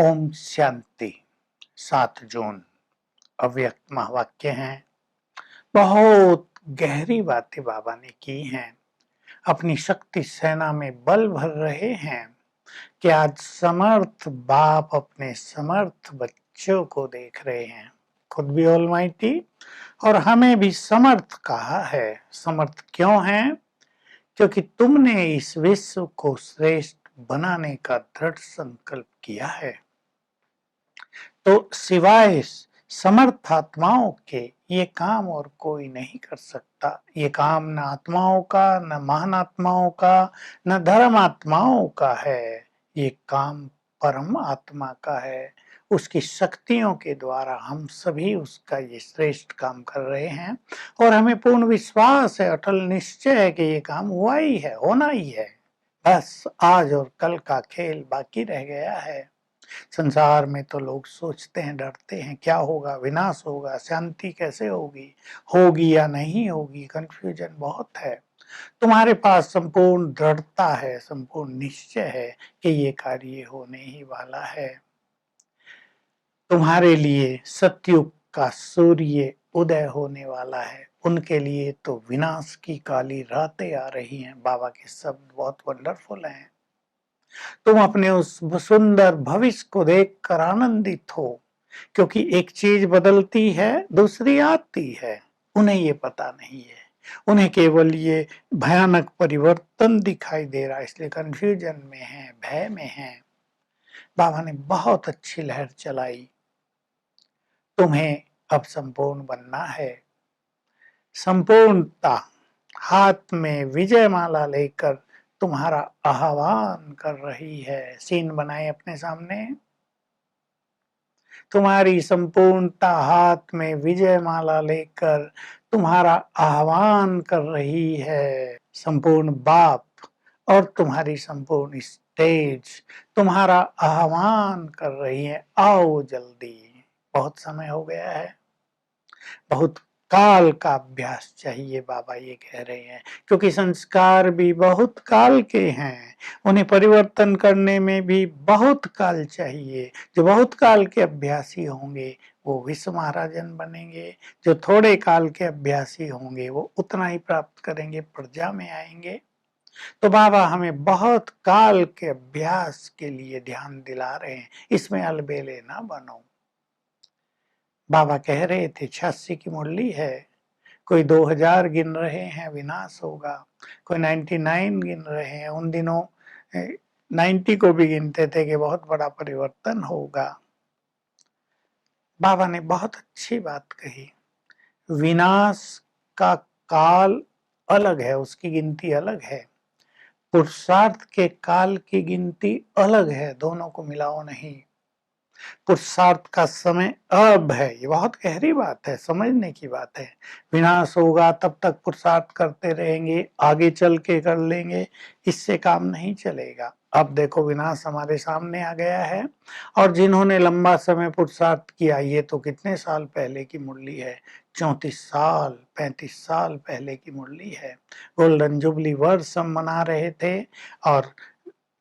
ओम शांति। 7 जून अव्यक्त महावाक्य हैं। बहुत गहरी बातें बाबा ने की हैं। अपनी शक्ति सेना में बल भर रहे हैं कि आज समर्थ बाप अपने समर्थ बच्चों को देख रहे हैं। खुद भी ऑलमाइटी और हमें भी समर्थ कहा है। समर्थ क्यों है? क्योंकि तुमने इस विश्व को श्रेष्ठ बनाने का दृढ़ संकल्प किया है। तो सिवाय समर्थ आत्माओं के ये काम और कोई नहीं कर सकता। ये काम न आत्माओं का, न महान आत्माओं का, न धर्म आत्माओं का है। ये काम परम आत्मा का है। उसकी शक्तियों के द्वारा हम सभी उसका ये श्रेष्ठ काम कर रहे हैं और हमें पूर्ण विश्वास है, अटल निश्चय है कि ये काम हुआ ही है, होना ही है। बस आज और कल का खेल बाकी रह गया है। संसार में तो लोग सोचते हैं, डरते हैं, क्या होगा, विनाश होगा, शांति कैसे होगी, होगी या नहीं होगी, कंफ्यूजन बहुत है। तुम्हारे पास संपूर्ण दृढ़ता है, संपूर्ण निश्चय है कि ये कार्य होने ही वाला है। तुम्हारे लिए सतयुग का सूर्य उदय होने वाला है। उनके लिए तो विनाश की काली रातें आ रही हैं। बाबा के शब्द बहुत वंडरफुल हैं। तुम अपने उस सुंदर भविष्य को देखकर आनंदित हो, क्योंकि एक चीज बदलती है, दूसरी आती है। उन्हें ये पता नहीं है। उन्हें केवल ये भयानक परिवर्तन दिखाई दे रहा है, इसलिए कंफ्यूजन में है, भय में है। बाबा ने बहुत अच्छी लहर चलाई। तुम्हें अब संपूर्ण बनना है। संपूर्णता हाथ में विजय माला लेकर तुम्हारा आह्वान कर रही है। सीन बनाए अपने सामने। तुम्हारी संपूर्णता हाथ में विजय माला लेकर तुम्हारा आह्वान कर रही है। संपूर्ण बाप और तुम्हारी संपूर्ण स्टेज तुम्हारा आह्वान कर रही है। आओ जल्दी, बहुत समय हो गया है। बहुत काल का अभ्यास चाहिए, बाबा ये कह रहे हैं, क्योंकि संस्कार भी बहुत काल के हैं। उन्हें परिवर्तन करने में भी बहुत काल चाहिए। जो बहुत काल के अभ्यासी होंगे वो विश्व महाराजन बनेंगे। जो थोड़े काल के अभ्यासी होंगे वो उतना ही प्राप्त करेंगे, प्रजा में आएंगे। तो बाबा हमें बहुत काल के अभ्यास के लिए ध्यान दिला रहे हैं। इसमें अलबेले ना बनो। बाबा कह रहे थे 86 की मुरली है। कोई 2000 गिन रहे हैं, विनाश होगा। कोई 99 गिन रहे हैं। उन दिनों 90 को भी गिनते थे कि बहुत बड़ा परिवर्तन होगा। बाबा ने बहुत अच्छी बात कही। विनाश का काल अलग है, उसकी गिनती अलग है। पुरुषार्थ के काल की गिनती अलग है। दोनों को मिलाओ नहीं। पुरुषार्थ का समय अब है। ये बहुत गहरी बात है, समझने की बात है। विनाश होगा तब तक पुरुषार्थ करते रहेंगे, आगे चल के कर लेंगे, इससे काम नहीं चलेगा। अब देखो विनाश हमारे सामने आ गया है और जिन्होंने लंबा समय पुरुषार्थ किया, ये तो कितने साल पहले की मुरली है। 34 साल 35 साल पहले की मुरली है। गोल्डन जुबली वर्ष हम मना रहे थे और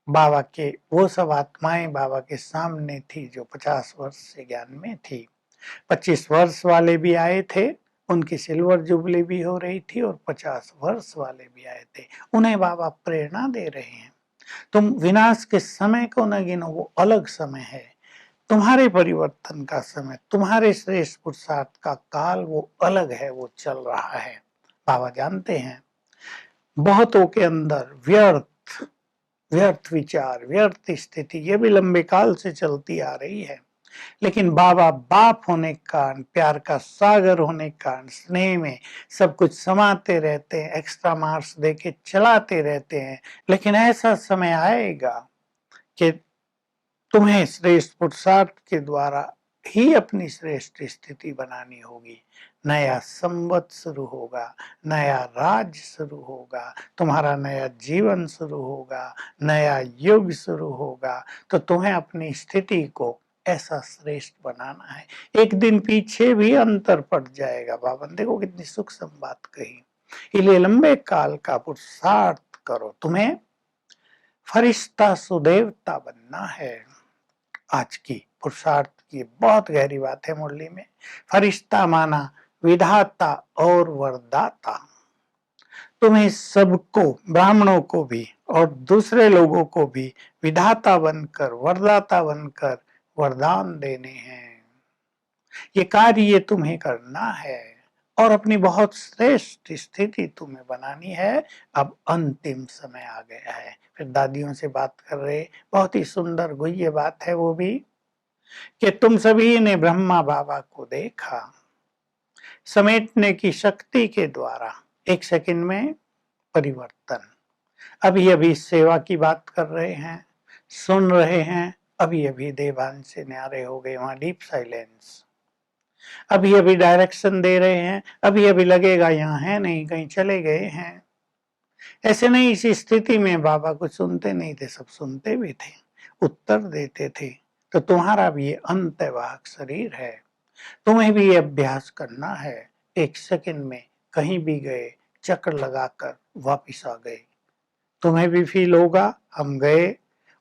बाबा के वो सब आत्माएं बाबा के सामने थी जो 50 वर्ष से ज्ञान में थी। 25 वर्ष वाले भी आए थे, उनकी सिल्वर जुबली भी हो रही थी और 50 वर्ष वाले भी आए थे। उन्हें बाबा प्रेरणा दे रहे हैं। तुम विनाश के समय को न गिनो, वो अलग समय है। तुम्हारे परिवर्तन का समय, तुम्हारे श्रेष्ठ पुरुषार्थ का काल वो अलग है, वो चल रहा है। बाबा जानते हैं बहुतों के अंदर व्यर्थ विचार, व्यर्थ स्थिति, ये भी लंबे काल से चलती आ रही है। लेकिन बाबा बाप होने के कारण, प्यार का सागर होने के कारण, स्नेह में सब कुछ समाते रहते हैं, एक्स्ट्रा मार्क्स देके चलाते रहते हैं। लेकिन ऐसा समय आएगा कि तुम्हें श्रेष्ठ पुरुषार्थ के द्वारा ही अपनी श्रेष्ठ स्थिति बनानी होगी। नया संवत शुरू होगा, नया राज्य शुरू होगा, तुम्हारा नया जीवन शुरू होगा, नया युग शुरू होगा। तो तुम्हें अपनी स्थिति को ऐसा श्रेष्ठ बनाना है। एक दिन पीछे भी अंतर पड़ जाएगा। बाबा देखो कितनी सूक्ष्म बात कही। इसलिए लंबे काल का पुरुषार्थ करो। तुम्हें फरिश्ता सुदेवता बनना है। आज की पुरुषार्थ की बहुत गहरी बात है मुरली में। फरिश्ता माना विधाता और वरदाता। तुम्हें सबको, ब्राह्मणों को भी और दूसरे लोगों को भी विधाता बनकर, वरदाता बनकर वरदान देने हैं। ये कार्य तुम्हें करना है और अपनी बहुत श्रेष्ठ स्थिति तुम्हें बनानी है। अब अंतिम समय आ गया है। फिर दादियों से बात कर रहे, बहुत ही सुंदर गुह्य बात है वो भी, कि तुम सभी ने ब्रह्मा बाबा को देखा। समेटने की शक्ति के द्वारा एक सेकंड में परिवर्तन। अभी अभी सेवा की बात कर रहे हैं, सुन रहे हैं, अभी अभी देवान से न्यारे हो गए, वहां डीप साइलेंस। अभी अभी डायरेक्शन दे रहे हैं, अभी अभी लगेगा यहाँ है नहीं, कहीं चले गए हैं। ऐसे नहीं, इस स्थिति में बाबा कुछ सुनते नहीं थे, सब सुनते भी थे, उत्तर देते थे। तो तुम्हारा भी ये अंतवाहक शरीर है, तुम्हें भी ये अभ्यास करना है। एक सेकंड में कहीं भी गए, चक्र लगाकर वापिस आ गए। तुम्हें भी फील होगा हम गए,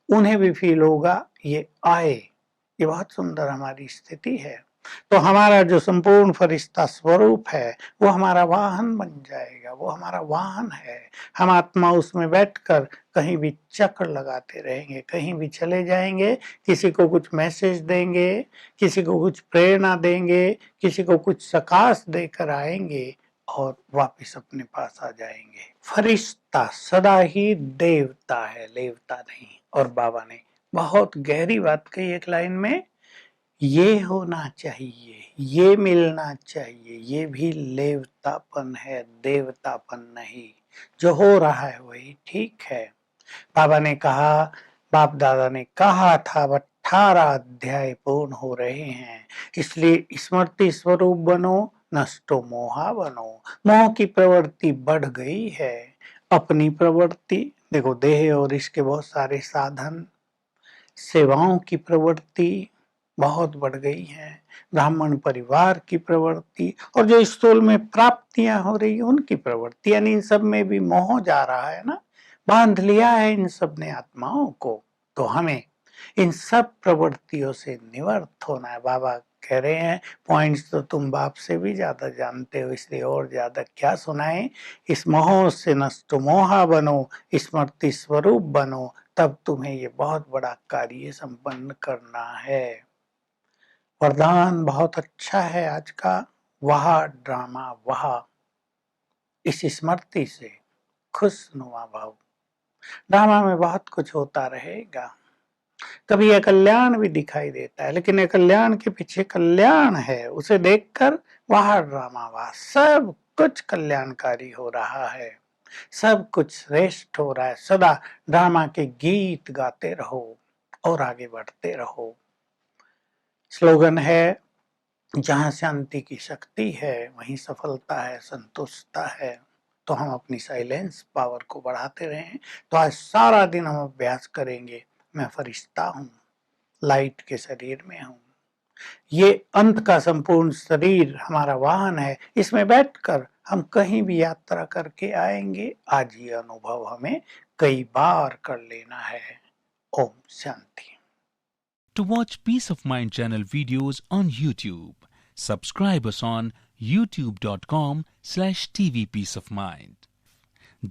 उन्हें भी फील होगा ये आए। ये बहुत सुंदर हमारी स्थिति है। तो हमारा जो संपूर्ण फरिश्ता स्वरूप है वो हमारा वाहन बन जाएगा, वो हमारा वाहन है। हम आत्मा उसमें बैठकर कहीं भी चक्र लगाते रहेंगे, कहीं भी चले जाएंगे, किसी को कुछ मैसेज देंगे, किसी को कुछ प्रेरणा देंगे, किसी को कुछ सकाश देकर आएंगे और वापस अपने पास आ जाएंगे। फरिश्ता सदा ही देवता है, लेवता नहीं। और बाबा ने बहुत गहरी बात कही एक लाइन में, ये होना चाहिए, ये मिलना चाहिए, ये भी लेवतापन है, देवतापन नहीं। जो हो रहा है वही ठीक है। बाबा ने कहा, बाप दादा ने कहा था, 18 अध्याय पूर्ण हो रहे हैं, इसलिए स्मृति स्वरूप बनो, नष्टो मोहा बनो। मोह की प्रवृत्ति बढ़ गई है, अपनी प्रवृत्ति देखो, देह और इसके बहुत सारे साधन, सेवाओं की प्रवृत्ति बहुत बढ़ गई है, ब्राह्मण परिवार की प्रवृत्ति, और जो स्थूल में प्राप्तियां हो रही है उनकी प्रवृत्ति, यानी इन सब में भी मोह जा रहा है ना, बांध लिया है इन सब ने आत्माओं को। तो हमें इन सब प्रवृत्तियों से निवृत्त होना है। बाबा कह रहे हैं, पॉइंट्स तो तुम बाप से भी ज्यादा जानते हो, इसलिए और ज्यादा क्या सुनाए। इस मोह से नष्ट मोहा बनो, स्मृति स्वरूप बनो, तब तुम्हें ये बहुत बड़ा कार्य संपन्न करना है। वरदान बहुत अच्छा है आज का, वह ड्रामा, वह इस स्मृति से खुशनुमा भाव। ड्रामा में बहुत कुछ होता रहेगा, कभी यह कल्याण भी दिखाई देता है, लेकिन यह कल्याण के पीछे कल्याण है, उसे देखकर वह ड्रामा, वह सब कुछ कल्याणकारी हो रहा है, सब कुछ श्रेष्ठ हो रहा है। सदा ड्रामा के गीत गाते रहो और आगे बढ़ते रहो। स्लोगन है, जहां शांति की शक्ति है वहीं सफलता है, संतुष्टता है। तो हम अपनी साइलेंस पावर को बढ़ाते रहें। तो आज सारा दिन हम अभ्यास करेंगे, मैं फरिश्ता हूँ, लाइट के शरीर में हूँ, ये अंत का संपूर्ण शरीर हमारा वाहन है, इसमें बैठकर हम कहीं भी यात्रा करके आएंगे। आज ये अनुभव हमें कई बार कर लेना है। Om Shanti. To watch Peace of Mind channel videos on YouTube, subscribe us on youtube.com/tvpeaceofmind.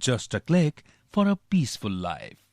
Just a click for a peaceful life.